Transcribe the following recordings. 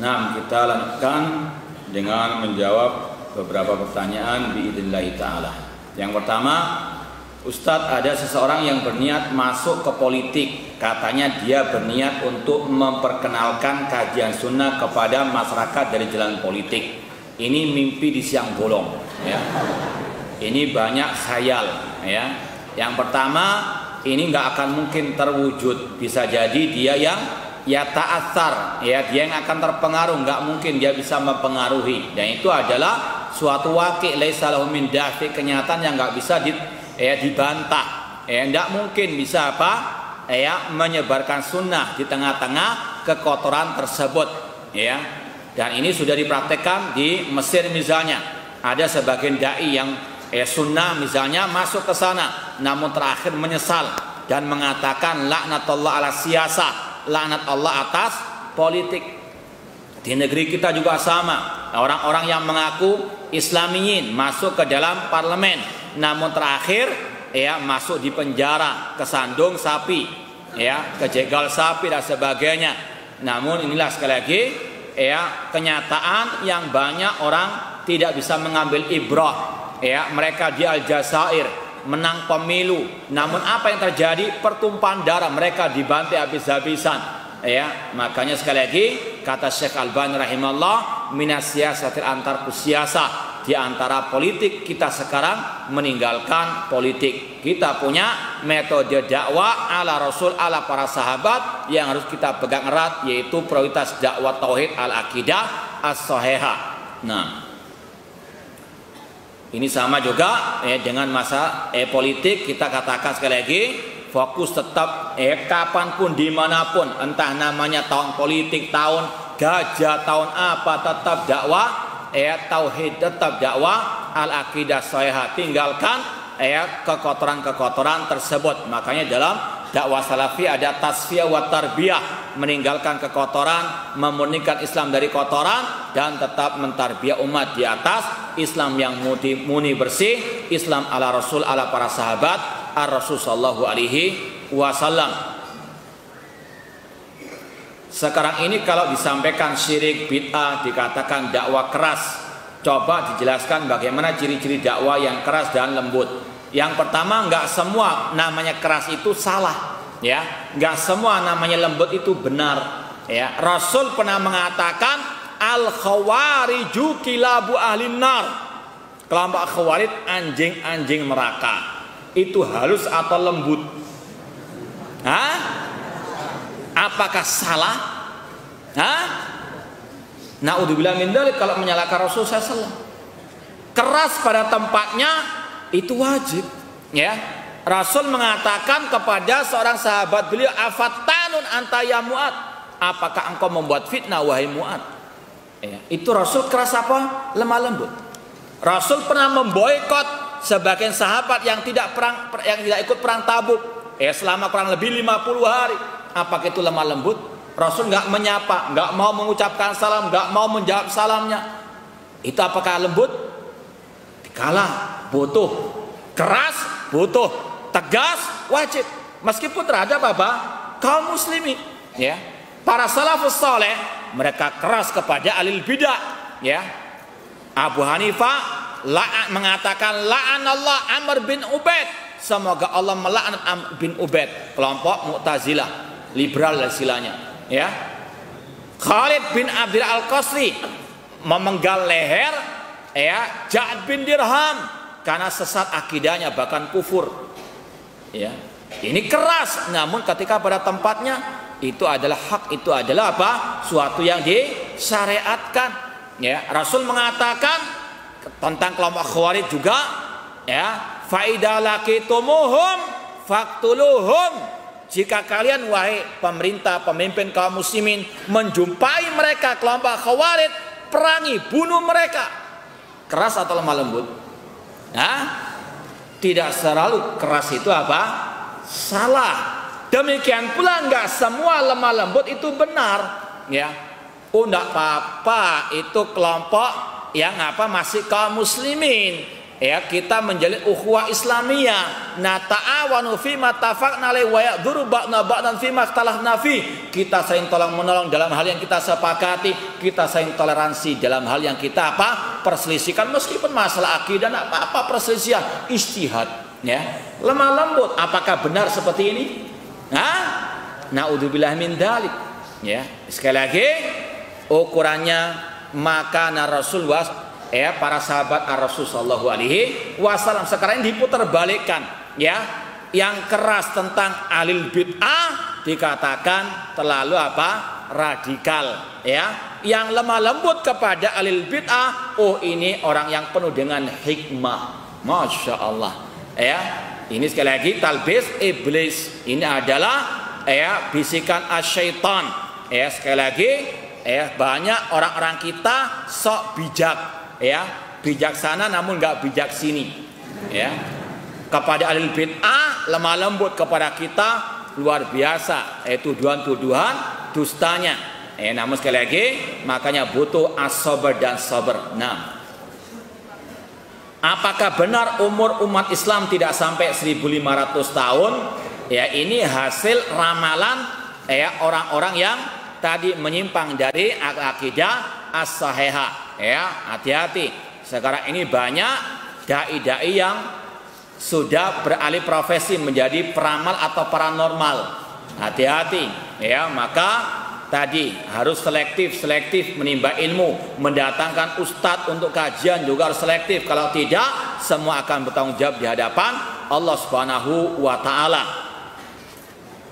Nah, kita lanjutkan dengan menjawab beberapa pertanyaan biidznillah ta'ala. Yang pertama, Ustadz, ada seseorang yang berniat masuk ke politik. Katanya dia berniat untuk memperkenalkan kajian sunnah kepada masyarakat dari jalan politik. Ini mimpi di siang bolong, ya. Ini banyak khayal, ya. Yang pertama, ini nggak akan mungkin terwujud. Bisa jadi dia yang ta'athar, ya, dia yang akan terpengaruh. Nggak mungkin dia bisa mempengaruhi. Dan itu adalah suatu waqi' laisa lahu min dafi', kenyataan yang nggak bisa dibantah. Tidak mungkin bisa menyebarkan sunnah di tengah-tengah kekotoran tersebut, ya. Dan ini sudah dipraktekkan di Mesir misalnya. Ada sebagian dai yang sunnah misalnya masuk ke sana, namun terakhir menyesal dan mengatakan laknatullah ala siyasah, laknat Allah atas politik. Di negeri kita juga sama. Orang-orang yang mengaku Islamiyin masuk ke dalam parlemen, namun terakhir masuk di penjara, kesandung sapi, kejegal sapi dan sebagainya. Namun inilah sekali lagi kenyataan yang banyak orang tidak bisa mengambil ibrah. Mereka di Aljazair menang pemilu, namun apa yang terjadi? Pertumpahan darah, mereka dibantai habis-habisan. Makanya sekali lagi kata Syekh Albani rahimahullah, minas siyasatil antar kusiasa, di antara politik kita sekarang meninggalkan politik. Kita punya metode dakwah ala Rasul, ala para sahabat yang harus kita pegang erat, yaitu prioritas dakwah tauhid al-aqidah as-sahihah. Nah, ini sama juga dengan masa politik. Kita katakan sekali lagi, fokus tetap kapanpun dimanapun, entah namanya tahun politik, tahun gajah, tahun apa, tetap dakwah tauhid, tetap dakwah al-aqidah sahihah. Tinggalkan kekotoran-kekotoran tersebut. Makanya dalam dakwah salafi ada tasfiyah wa tarbiyah, meninggalkan kekotoran, memurnikan Islam dari kotoran, dan tetap mentarbiyah umat di atas Islam yang murni bersih, Islam ala Rasul, ala para sahabat ar-Rasul sallallahu alaihi wasallam. Sekarang ini kalau disampaikan syirik, bid'ah, dikatakan dakwah keras. Coba dijelaskan bagaimana ciri-ciri dakwah yang keras dan lembut. Yang pertama, enggak semua namanya keras itu salah, ya. Enggak semua namanya lembut itu benar, ya. Rasul pernah mengatakan al-khawariju kilabu ahlin nar. Kelompok khawarij anjing-anjing neraka. Itu halus atau lembut? Apakah salah? Naudzubillah min dzalik kalau menyalahkan Rasul sallallahu. Keras pada tempatnya itu wajib, ya. Rasul mengatakan kepada seorang sahabat beliau, afattanun anta ya Mu'ad, apakah engkau membuat fitnah wahai Mu'ad? Itu Rasul keras apa? Lemah lembut. Rasul pernah memboikot sebagian sahabat yang tidak ikut perang Tabuk selama kurang lebih 50 hari. Apakah itu lemah lembut? Rasul nggak menyapa, nggak mau mengucapkan salam, nggak mau menjawab salamnya. Itu apakah lembut? Dikala butuh, keras butuh, tegas wajib. Meskipun terhadap kaum muslimin, ya. Para salafus saleh mereka keras kepada alil bidah, ya. Abu Hanifah mengatakan la'anallah Amr bin Ubaid, semoga Allah melaknat Amr bin Ubaid, kelompok Mu'tazilah, liberal istilahnya, ya. Khalid bin Abdul Al-Qasri memenggal leher Ja'ad bin Dirham karena sesat akidahnya, bahkan kufur, ya. Ini keras, namun ketika pada tempatnya itu adalah hak, itu adalah suatu yang disyariatkan, ya. Rasul mengatakan tentang kelompok khawarij juga, ya, fa idza laqitumuhum faqtuluhum, jika kalian wahai pemerintah, pemimpin kaum muslimin menjumpai mereka kelompok khawarij, perangi, bunuh mereka. Keras atau lemah lembut? Tidak selalu keras itu salah. Demikian pula enggak semua lemah lembut itu benar, ya. Enggak apa-apa, itu kelompok yang masih kaum muslimin, ya kita menjalin ukhuwah Islamiyah. Nata'awanu fima tafaqna alaihi wa ya'dhuru ba'dna ba'dan fima ikhtalafna fi. Kita saling tolong menolong dalam hal yang kita sepakati, kita saling toleransi dalam hal yang kita perselisihkan, meskipun masalah akidah apa perselisihan, ijtihad, ya. Lemah lembut. Apakah benar seperti ini? Naudzubillah min dzalik. Ya, sekali lagi ukurannya maka Rasul para sahabat Rasul sallallahu alaihi wasallam. Sekarang ini diputar balikkan, ya. Yang keras tentang alil bid'ah dikatakan terlalu radikal, ya. Yang lemah lembut kepada alil bid'ah, ini orang yang penuh dengan hikmah. Masya Allah, ya. Ini sekali lagi talbis iblis. Ini adalah bisikan asyaitan. Sekali lagi banyak orang-orang kita sok bijak, bijaksana namun nggak bijak sini, kepada alil bid'ah lemah lembut, kepada kita luar biasa, tuduhan-tuduhan dustanya. Namun sekali lagi makanya butuh as-sabar dan sabar. Apakah benar umur umat Islam tidak sampai 1500 tahun? Ini hasil ramalan orang-orang yang tadi menyimpang dari akidah as-sahihah. Hati-hati. Sekarang ini banyak dai-dai yang sudah beralih profesi menjadi peramal atau paranormal. Hati-hati, maka tadi harus selektif menimba ilmu, mendatangkan ustadz untuk kajian juga harus selektif. Kalau tidak, semua akan bertanggung jawab di hadapan Allah Subhanahu wa taala.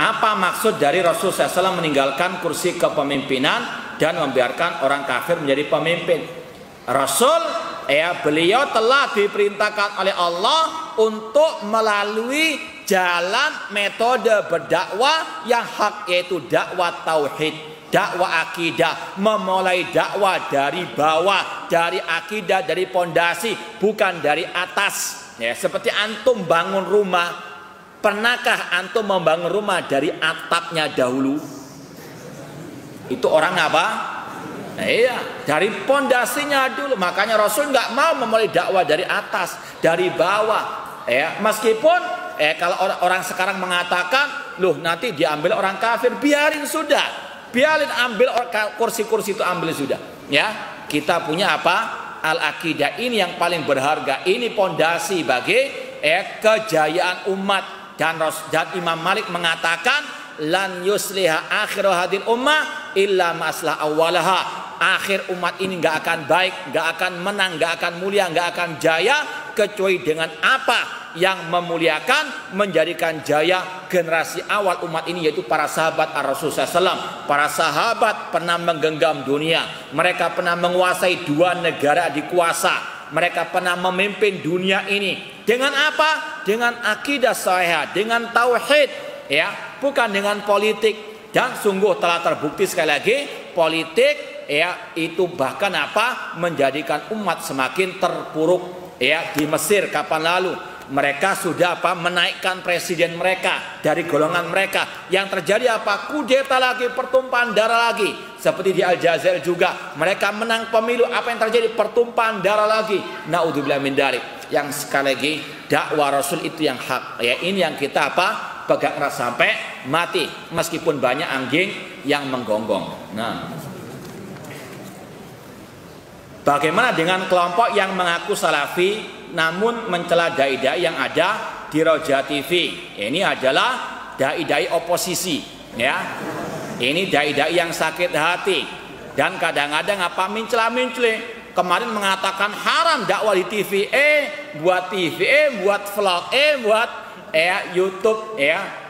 Apa maksud dari Rasulullah SAW meninggalkan kursi kepemimpinan dan membiarkan orang kafir menjadi pemimpin? Rasul, beliau telah diperintahkan oleh Allah untuk melalui jalan metode berdakwah yang hak, yaitu dakwah tauhid, dakwah akidah, memulai dakwah dari bawah, dari akidah, dari pondasi, bukan dari atas. Seperti antum bangun rumah, pernahkah antum membangun rumah dari atapnya dahulu? Itu orang apa? Dari pondasinya dulu. Makanya Rasul nggak mau memulai dakwah dari atas, dari bawah. Meskipun kalau orang sekarang mengatakan, loh nanti diambil orang kafir, biarin sudah, biarin ambil kursi-kursi itu, ambil sudah. Kita punya al-aqidah ini yang paling berharga. Ini pondasi bagi kejayaan umat. Dan Imam Malik mengatakan, lan yusliha akhir hadil ummah illa maslah awalaha. Akhir umat ini nggak akan baik, nggak akan menang, nggak akan mulia, nggak akan jaya kecuali dengan apa yang memuliakan, menjadikan jaya generasi awal umat ini, yaitu para sahabat Rasulullah SAW. Para sahabat pernah menggenggam dunia, mereka pernah menguasai 2 negara dikuasa, mereka pernah memimpin dunia ini dengan apa? Dengan akidah sahih, dengan tauhid, bukan dengan politik. Dan sungguh telah terbukti sekali lagi, politik itu bahkan menjadikan umat semakin terpuruk. Di Mesir kapan lalu mereka sudah menaikkan presiden mereka dari golongan mereka. Yang terjadi kudeta lagi, pertumpahan darah lagi. Seperti di Aljazair juga, mereka menang pemilu, apa yang terjadi? Pertumpahan darah lagi. Naudzubillah min dzalik. Yang sekali lagi dakwah Rasul itu yang hak. Ini yang kita pegang sampai mati, meskipun banyak anjing yang menggonggong. Bagaimana dengan kelompok yang mengaku salafi namun mencela dai-dai yang ada di Roja TV? Ini adalah dai-dai oposisi, Ini dai-dai yang sakit hati dan kadang-kadang mencela-mencela. Kemarin mengatakan haram dakwah di TV, buat TV, buat vlog, buat YouTube,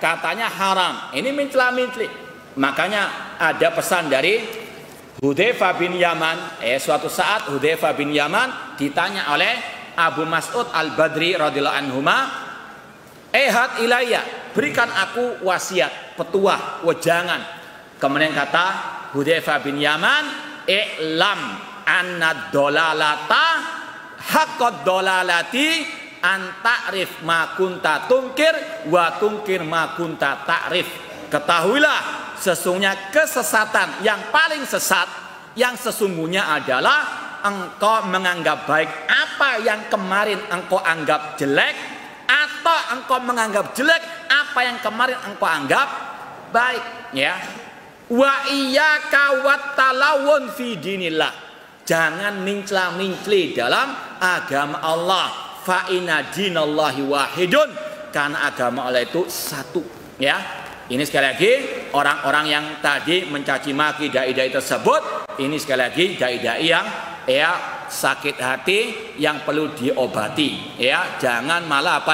katanya haram. Ini mencela-mencela. Makanya ada pesan dari Hudzaifah bin Yaman. Suatu saat Hudzaifah bin Yaman ditanya oleh Abu Mas'ud Al-Badri radhiyallahu anhuma, "Hat ilayya, berikan aku wasiat, petuah, wejangan." Kemudian kata Hudzaifah bin Yaman, "I'lam anna dolalata haqqad dolalati an ta'rif ma kunta tunkir wa tunkir ma kunta ta'rif." Ketahuilah, sesungguhnya kesesatan yang paling sesat yang sesungguhnya adalah engkau menganggap baik apa yang kemarin engkau anggap jelek, atau engkau menganggap jelek apa yang kemarin engkau anggap baik, ya. Wa iyyaka wattalawun fi dinillah. Jangan mincla-mincli dalam agama Allah. Fa inna dinallahi wahidun. Karena agama Allah itu satu, ya. Ini sekali lagi orang-orang yang tadi mencaci maki dai-dai tersebut, ini sekali lagi dai-dai yang ya sakit hati yang perlu diobati, ya. Jangan malah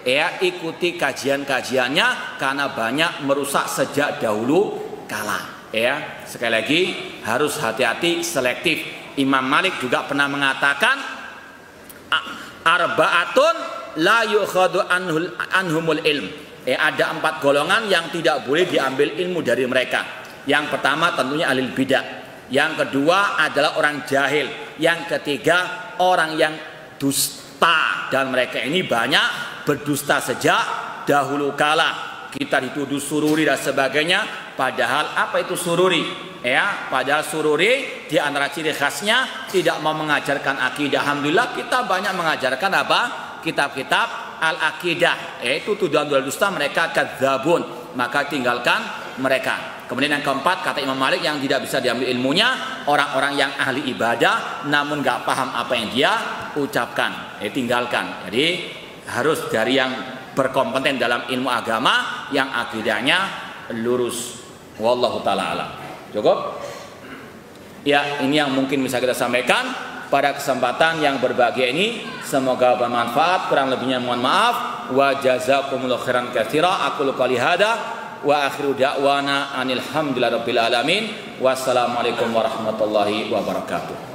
ya ikuti kajian-kajiannya karena banyak merusak sejak dahulu kala, ya. Sekali lagi harus hati-hati, selektif. Imam Malik juga pernah mengatakan arba'atun la yukhadu anhumul ilm. Ada 4 golongan yang tidak boleh diambil ilmu dari mereka. Yang pertama tentunya ahli bidah. Yang kedua adalah orang jahil. Yang ketiga orang yang dusta, dan mereka ini banyak berdusta sejak dahulu kala. Kita dituduh sururi dan sebagainya, padahal apa itu sururi? Ya, padahal sururi di antara ciri khasnya tidak mau mengajarkan akidah. Alhamdulillah kita banyak mengajarkan apa? Kitab-kitab al-akidah. Itu tuduhan dusta, mereka kadzabun, maka tinggalkan mereka. Kemudian yang keempat kata Imam Malik yang tidak bisa diambil ilmunya, orang-orang yang ahli ibadah namun nggak paham apa yang dia ucapkan, tinggalkan. Jadi harus dari yang berkompeten dalam ilmu agama, yang akidahnya lurus. Wallahu ta'ala alam. Cukup? Ya, ini yang mungkin bisa kita sampaikan pada kesempatan yang berbahagia ini. Semoga bermanfaat. Kurang lebihnya mohon maaf. Wa jazakumullahu khairan katsira. Aqulu qouli hadza wa akhiru da'wana anil hamdulillahi rabbil alamin. Wassalamualaikum warahmatullahi wabarakatuh.